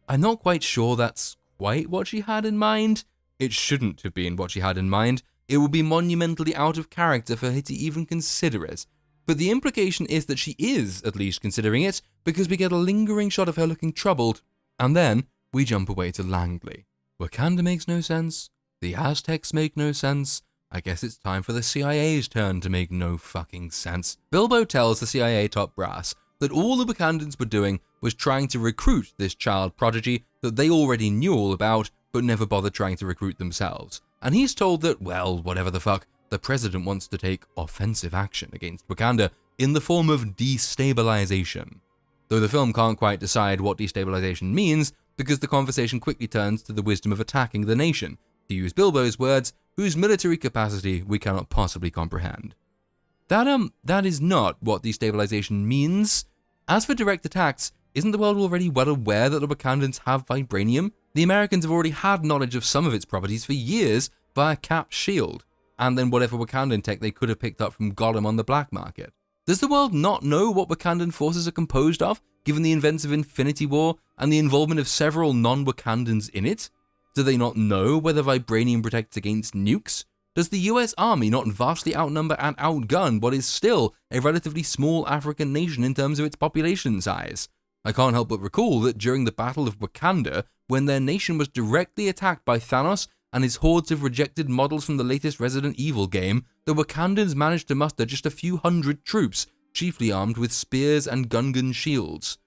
I'm not quite sure that's quite what she had in mind. It shouldn't have been what she had in mind. It would be monumentally out of character for her to even consider it. But the implication is that she is at least considering it, because we get a lingering shot of her looking troubled, and then we jump away to Langley. Wakanda makes no sense. The Aztecs make no sense. I guess it's time for the CIA's turn to make no fucking sense. Bilbo tells the CIA top brass that all the Wakandans were doing was trying to recruit this child prodigy that they already knew all about, but never bothered trying to recruit themselves. And he's told that, well, whatever the fuck, the president wants to take offensive action against Wakanda in the form of destabilization. Though the film can't quite decide what destabilization means, because the conversation quickly turns to the wisdom of attacking the nation, to use Bilbo's words, whose military capacity we cannot possibly comprehend. That is not what destabilization means. As for direct attacks, isn't the world already well aware that the Wakandans have vibranium? The Americans have already had knowledge of some of its properties for years via Cap's shield, and then whatever Wakandan tech they could have picked up from Gollum on the black market. Does the world not know what Wakandan forces are composed of, given the events of Infinity War and the involvement of several non-Wakandans in it? Do they not know whether vibranium protects against nukes? Does the US Army not vastly outnumber and outgun what is still a relatively small African nation in terms of its population size? I can't help but recall that during the Battle of Wakanda, when their nation was directly attacked by Thanos and his hordes of rejected models from the latest Resident Evil game, the Wakandans managed to muster just a few hundred troops, chiefly armed with spears and Gungan shields.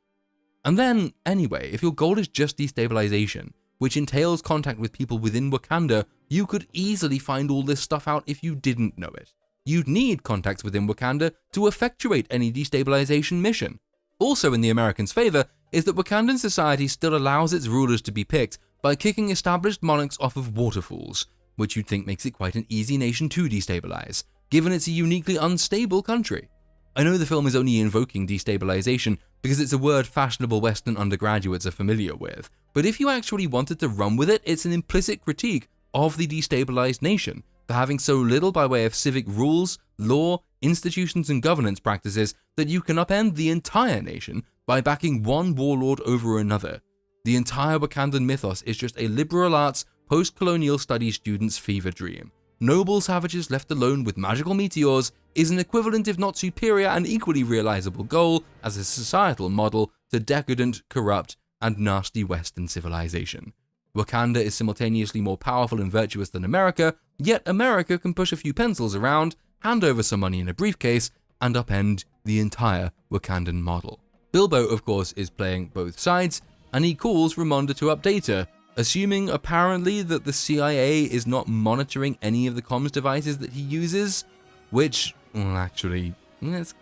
And then, anyway, if your goal is just destabilization, which entails contact with people within Wakanda, you could easily find all this stuff out if you didn't know it. You'd need contacts within Wakanda to effectuate any destabilization mission. Also in the Americans' favor is that Wakandan society still allows its rulers to be picked by kicking established monarchs off of waterfalls, which you'd think makes it quite an easy nation to destabilize, given it's a uniquely unstable country. I know the film is only invoking destabilization because it's a word fashionable Western undergraduates are familiar with, but if you actually wanted to run with it, it's an implicit critique of the destabilized nation for having so little by way of civic rules, law, institutions, and governance practices that you can upend the entire nation by backing one warlord over another. The entire Wakandan mythos is just a liberal arts, post-colonial studies student's fever dream. Noble savages left alone with magical meteors is an equivalent if not superior and equally realizable goal as a societal model to decadent, corrupt, and nasty Western civilization. Wakanda is simultaneously more powerful and virtuous than America, yet America can push a few pencils around, hand over some money in a briefcase, and upend the entire Wakandan model. Bilbo, of course, is playing both sides, and he calls Ramonda to update her, assuming apparently that the CIA is not monitoring any of the comms devices that he uses, which, well, actually, it's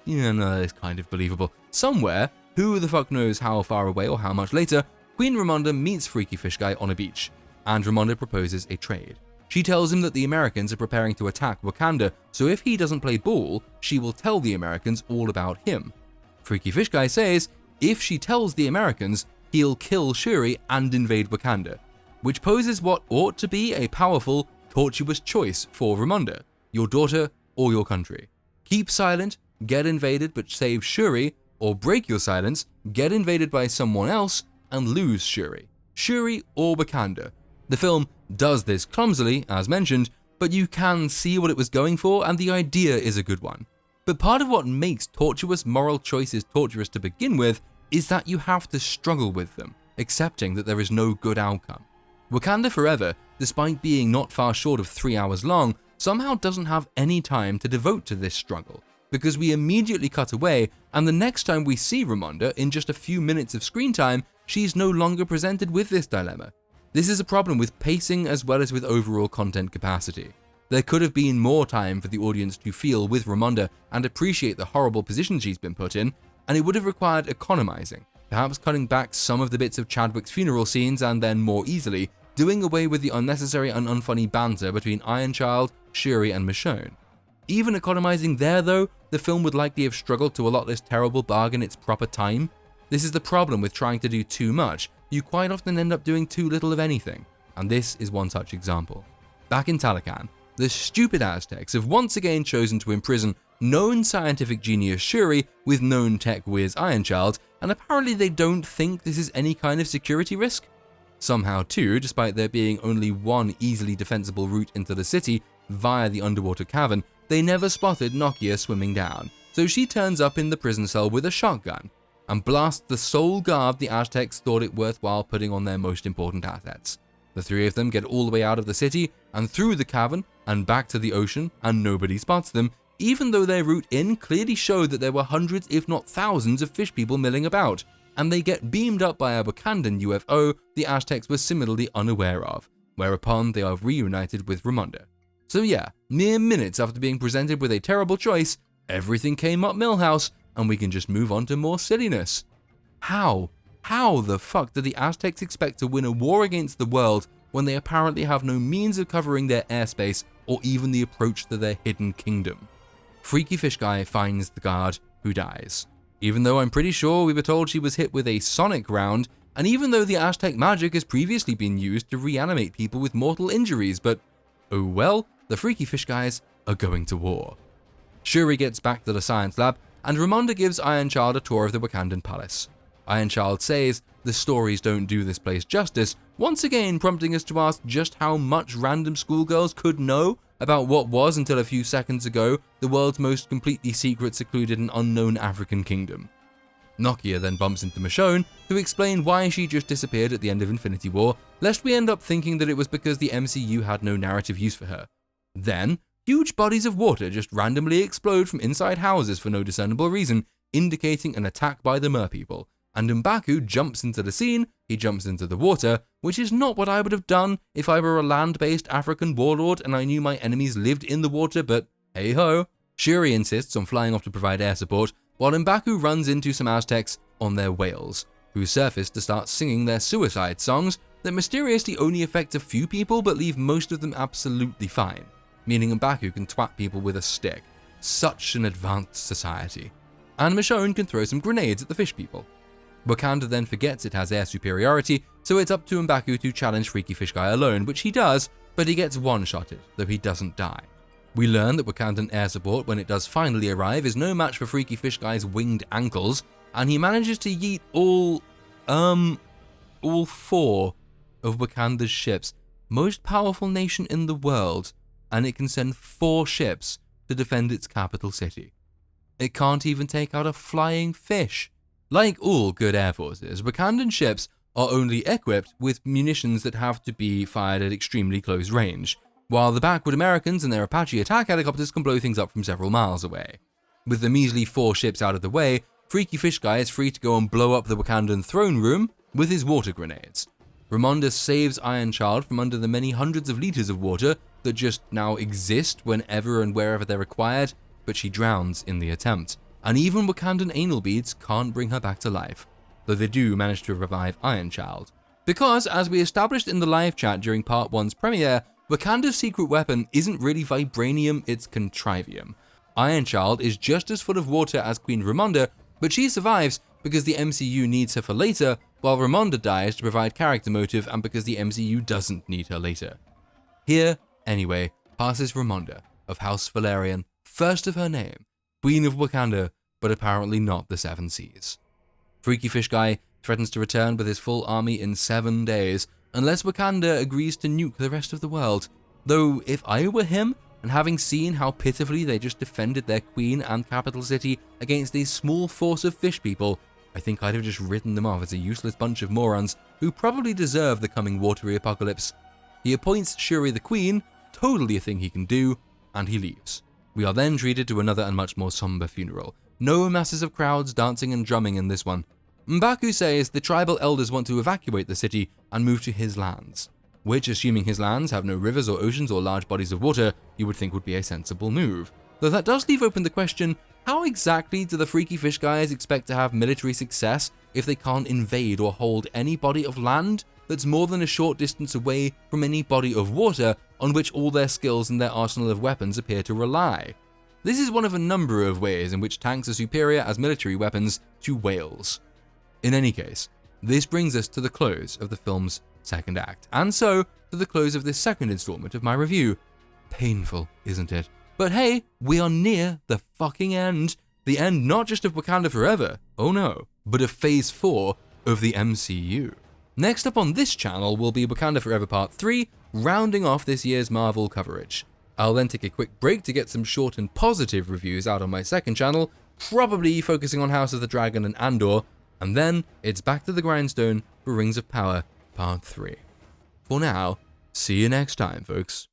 kind of believable. Somewhere, who the fuck knows how far away or how much later, Queen Ramonda meets Freaky Fish Guy on a beach, and Ramonda proposes a trade. She tells him that the Americans are preparing to attack Wakanda, so if he doesn't play ball, she will tell the Americans all about him. Freaky Fish Guy says if she tells the Americans, he'll kill Shuri and invade Wakanda, which poses what ought to be a powerful, tortuous choice for Ramonda: your daughter or your country. Keep silent, get invaded but save Shuri, or break your silence, get invaded by someone else, and lose Shuri. Shuri or Wakanda. The film does this clumsily, as mentioned, but you can see what it was going for, and the idea is a good one. But part of what makes tortuous moral choices torturous to begin with is that you have to struggle with them, accepting that there is no good outcome. Wakanda Forever, despite being not far short of 3 hours long, somehow doesn't have any time to devote to this struggle, because we immediately cut away, and the next time we see Ramonda, in just a few minutes of screen time, she's no longer presented with this dilemma. This is a problem with pacing as well as with overall content capacity. There could have been more time for the audience to feel with Ramonda and appreciate the horrible position she's been put in, and it would have required economizing, perhaps cutting back some of the bits of Chadwick's funeral scenes and then more easily doing away with the unnecessary and unfunny banter between Ironchild, Shuri, and Michonne. Even economizing there though, the film would likely have struggled to allot this terrible bargain its proper time. This is the problem with trying to do too much. You quite often end up doing too little of anything, and this is one such example. Back in Talocan, the stupid Aztecs have once again chosen to imprison known scientific genius Shuri with known tech whiz Ironchild, and apparently they don't think this is any kind of security risk. Somehow too, despite there being only one easily defensible route into the city via the underwater cavern, they never spotted Nokia swimming down, so she turns up in the prison cell with a shotgun and blasts the sole guard the Aztecs thought it worthwhile putting on their most important assets. The three of them get all the way out of the city and through the cavern and back to the ocean, and nobody spots them, even though their route in clearly showed that there were hundreds if not thousands of fish people milling about, and they get beamed up by a Wakandan UFO the Aztecs were similarly unaware of, whereupon they are reunited with Ramonda. So yeah, mere minutes after being presented with a terrible choice, everything came up Milhouse, and we can just move on to more silliness. How the fuck do the Aztecs expect to win a war against the world when they apparently have no means of covering their airspace or even the approach to their hidden kingdom? Freaky Fish Guy finds the guard, who dies. Even though I'm pretty sure we were told she was hit with a sonic round, and even though the Aztec magic has previously been used to reanimate people with mortal injuries, but oh well, the Freaky Fish Guys are going to war. Shuri gets back to the science lab, and Ramonda gives Ironchild a tour of the Wakandan palace. Ironchild says the stories don't do this place justice, once again prompting us to ask just how much random schoolgirls could know about what was, until a few seconds ago, the world's most completely secret, secluded and unknown African kingdom. Nokia then bumps into Michonne to explain why she just disappeared at the end of Infinity War, lest we end up thinking that it was because the MCU had no narrative use for her. Then, huge bodies of water just randomly explode from inside houses for no discernible reason, indicating an attack by the merpeople, and M'Baku jumps into the scene, he jumps into the water, which is not what I would have done if I were a land-based African warlord and I knew my enemies lived in the water, but hey-ho. Shuri insists on flying off to provide air support, while M'Baku runs into some Aztecs on their whales, who surface to start singing their suicide songs that mysteriously only affect a few people but leave most of them absolutely fine, meaning M'Baku can twat people with a stick. Such an advanced society. And Michonne can throw some grenades at the fish people. Wakanda then forgets it has air superiority, so it's up to M'Baku to challenge Freaky Fish Guy alone, which he does, but he gets one-shotted, though he doesn't die. We learn that Wakandan air support, when it does finally arrive, is no match for Freaky Fish Guy's winged ankles, and he manages to yeet all 4 of Wakanda's ships, most powerful nation in the world, and it can send 4 ships to defend its capital city. It can't even take out a flying fish. Like all good air forces, Wakandan ships are only equipped with munitions that have to be fired at extremely close range, while the backward Americans and their Apache attack helicopters can blow things up from several miles away. With the measly 4 ships out of the way, Freaky Fish Guy is free to go and blow up the Wakandan throne room with his water grenades. Ramonda saves Ironchild from under the many hundreds of liters of water that just now exist whenever and wherever they're required, but she drowns in the attempt. And even Wakandan anal beads can't bring her back to life, though they do manage to revive Ironchild. Because, as we established in the live chat during Part 1's premiere, Wakanda's secret weapon isn't really vibranium, it's contrivium. Ironchild is just as full of water as Queen Ramonda, but she survives because the MCU needs her for later, while Ramonda dies to provide character motive and because the MCU doesn't need her later. Here, anyway, passes Ramonda of House Valerian, first of her name, Queen of Wakanda, but apparently not the 7 Seas. Freaky Fish Guy threatens to return with his full army in 7 days, unless Wakanda agrees to nuke the rest of the world. Though, if I were him, and having seen how pitifully they just defended their queen and capital city against a small force of fish people, I think I'd have just written them off as a useless bunch of morons who probably deserve the coming watery apocalypse. He appoints Shuri the queen, totally a thing he can do, and he leaves. We are then treated to another and much more somber funeral. No masses of crowds dancing and drumming in this one. M'Baku says the tribal elders want to evacuate the city and move to his lands, which, assuming his lands have no rivers or oceans or large bodies of water, you would think would be a sensible move. Though that does leave open the question, how exactly do the Freaky Fish Guys expect to have military success if they can't invade or hold any body of land that's more than a short distance away from any body of water on which all their skills and their arsenal of weapons appear to rely? This is one of a number of ways in which tanks are superior as military weapons to whales. In any case, this brings us to the close of the film's second act, and so to the close of this second installment of my review. Painful, isn't it? But hey, we are near the fucking end. The end not just of Wakanda Forever, oh no, but of Phase 4 of the MCU. Next up on this channel will be Wakanda Forever Part 3, rounding off this year's Marvel coverage. I'll then take a quick break to get some short and positive reviews out on my second channel, probably focusing on House of the Dragon and Andor, and then it's back to the grindstone for Rings of Power Part 3. For now, see you next time, folks.